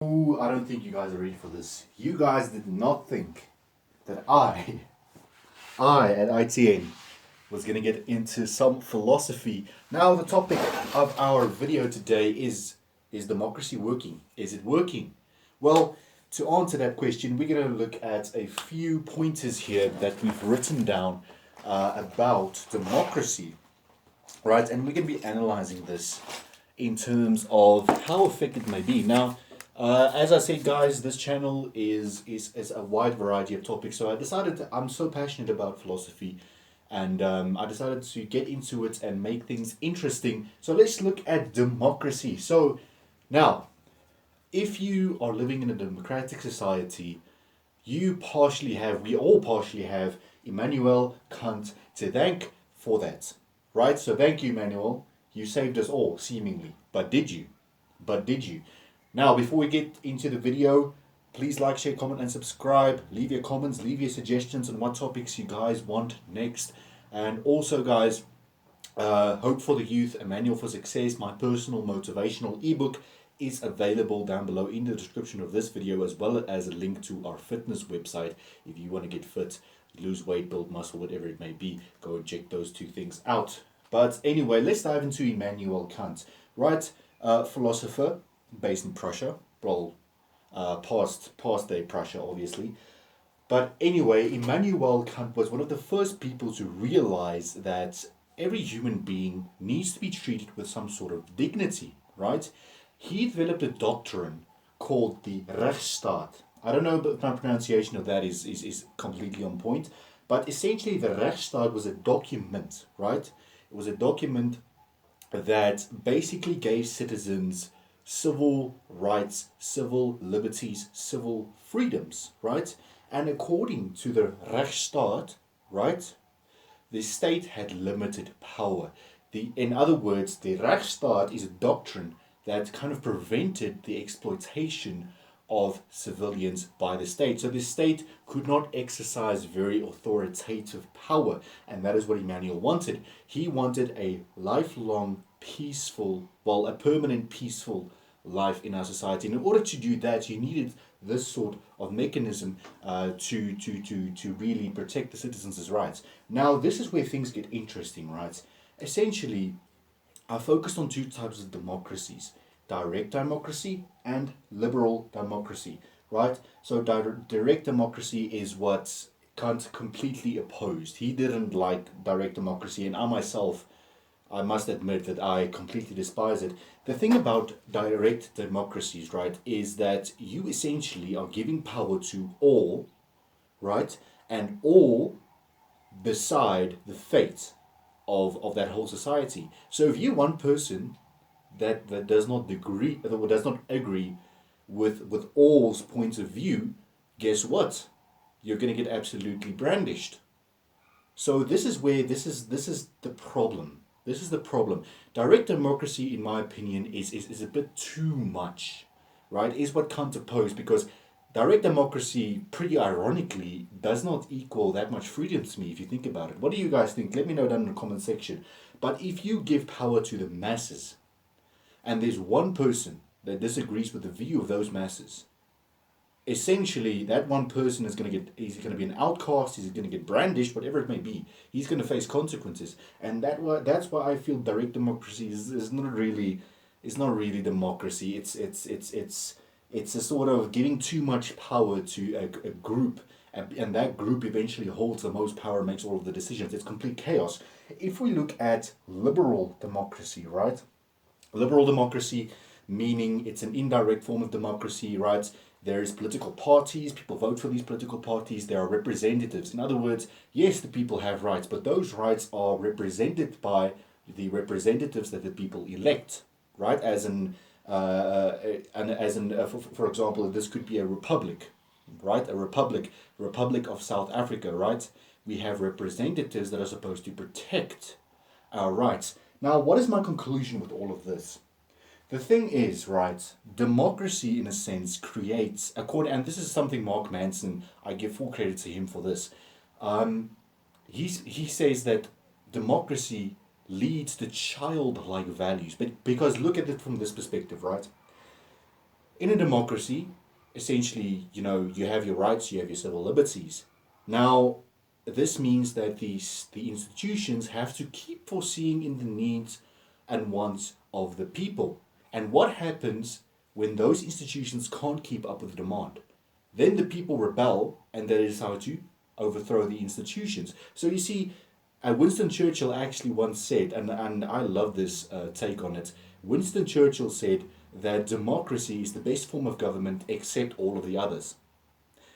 Ooh, I don't think you guys are ready for this. You guys did not think that I at ITN was going to get into some philosophy. Now, the topic of our video today is democracy working? Is it working? Well, to answer that question, we're going to look at a few pointers here that we've written down about democracy, right? And we're going to be analyzing this in terms of how effective it may be. Now, as I said, guys, this channel is a wide variety of topics. So I decided I'm so passionate about philosophy, and I decided to get into it and make things interesting. So let's look at democracy. So now, if you are living in a democratic society, we all partially have Immanuel Kant to thank for that. Right? So thank you, Immanuel. You saved us all, seemingly. But did you? But did you? Now, before we get into the video, please like, share, comment, and subscribe. Leave your comments, leave your suggestions on what topics you guys want next. And also, guys, Hope for the Youth, A Manual for Success, my personal motivational ebook, is available down below in the description of this video, as well as a link to our fitness website. If you want to get fit, lose weight, build muscle, whatever it may be, go and check those two things out. But anyway, let's dive into Immanuel Kant, right? Philosopher based in Prussia, well, past day Prussia, obviously. But anyway, Immanuel Kant was one of the first people to realize that every human being needs to be treated with some sort of dignity, right? He developed a doctrine called the Rechtsstaat. I don't know if my pronunciation of that is completely on point, but essentially the Rechtsstaat was a document, right? It was a document that basically gave citizens civil rights, civil liberties, civil freedoms, right? And according to the Rechtsstaat, right, the state had limited power. In other words, the Rechtsstaat is a doctrine that kind of prevented the exploitation of civilians by the state. So the state could not exercise very authoritative power, and that is what Emmanuel wanted. He wanted a lifelong peaceful, well, a permanent peaceful life in our society. And in order to do that, you needed this sort of mechanism to really protect the citizens' rights. Now, this is where things get interesting, right? Essentially, I focused on two types of democracies: direct democracy and liberal democracy, right? So direct democracy is what Kant completely opposed. He didn't like direct democracy, and I myself, I must admit that I completely despise it. The thing about direct democracies, right, is that you essentially are giving power to all, right, and all decide the fate of that whole society. So if you're one person that does not agree, or does not agree with all's points of view, guess what? You're going to get absolutely brandished. So this is the problem. This is the problem. Direct democracy, in my opinion, is a bit too much, right? Is what Kant opposed, because direct democracy, pretty ironically, does not equal that much freedom to me if you think about it. What do you guys think? Let me know down in the comment section. But if you give power to the masses, and there's one person that disagrees with the view of those masses, essentially that one person he's going to be an outcast, he's going to get brandished, whatever it may be. He's going to face consequences. And that's why I feel direct democracy is not really, it's not really democracy. It's a sort of giving too much power to a group, and that group eventually holds the most power, makes all of the decisions. It's complete chaos. If we look at liberal democracy, right? Liberal democracy, meaning it's an indirect form of democracy, right? There's political parties, people vote for these political parties, there are representatives. In other words, yes, the people have rights, but those rights are represented by the representatives that the people elect, right? For example, this could be a republic, right? A republic of South Africa, right? We have representatives that are supposed to protect our rights. Now, what is my conclusion with all of this? The thing is, right, democracy in a sense creates, and this is something Mark Manson, I give full credit to him for this. He says that democracy leads to childlike values, but because look at it from this perspective, right? In a democracy, essentially, you have your rights, you have your civil liberties. Now, this means that the institutions have to keep foreseeing in the needs and wants of the people. And what happens when those institutions can't keep up with the demand? Then the people rebel and they decide to overthrow the institutions. So you see, Winston Churchill actually once said, and I love this take on it. Winston Churchill said that democracy is the best form of government except all of the others.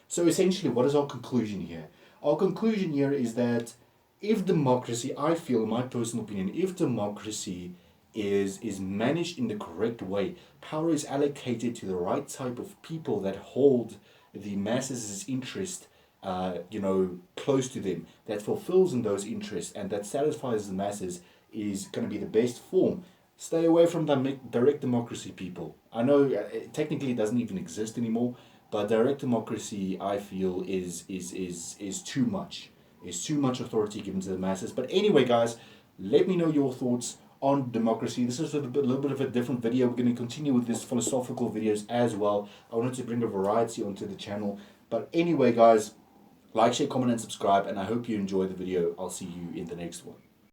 So essentially, what is our conclusion here? Our conclusion here is that if democracy, I feel, in my personal opinion, if democracy is managed in the correct way, power is allocated to the right type of people that hold the masses' interest, close to them, that fulfills in those interests and that satisfies the masses, is going to be the best form. Stay away from direct democracy, people. I know technically it doesn't even exist anymore, but direct democracy, I feel, is too much. Is too much authority given to the masses. But anyway, guys, let me know your thoughts on democracy. This is a little bit of a different video. We're going to continue with these philosophical videos as well. I wanted to bring a variety onto the channel. But anyway, guys, like, share, comment, and subscribe. And I hope you enjoy the video. I'll see you in the next one.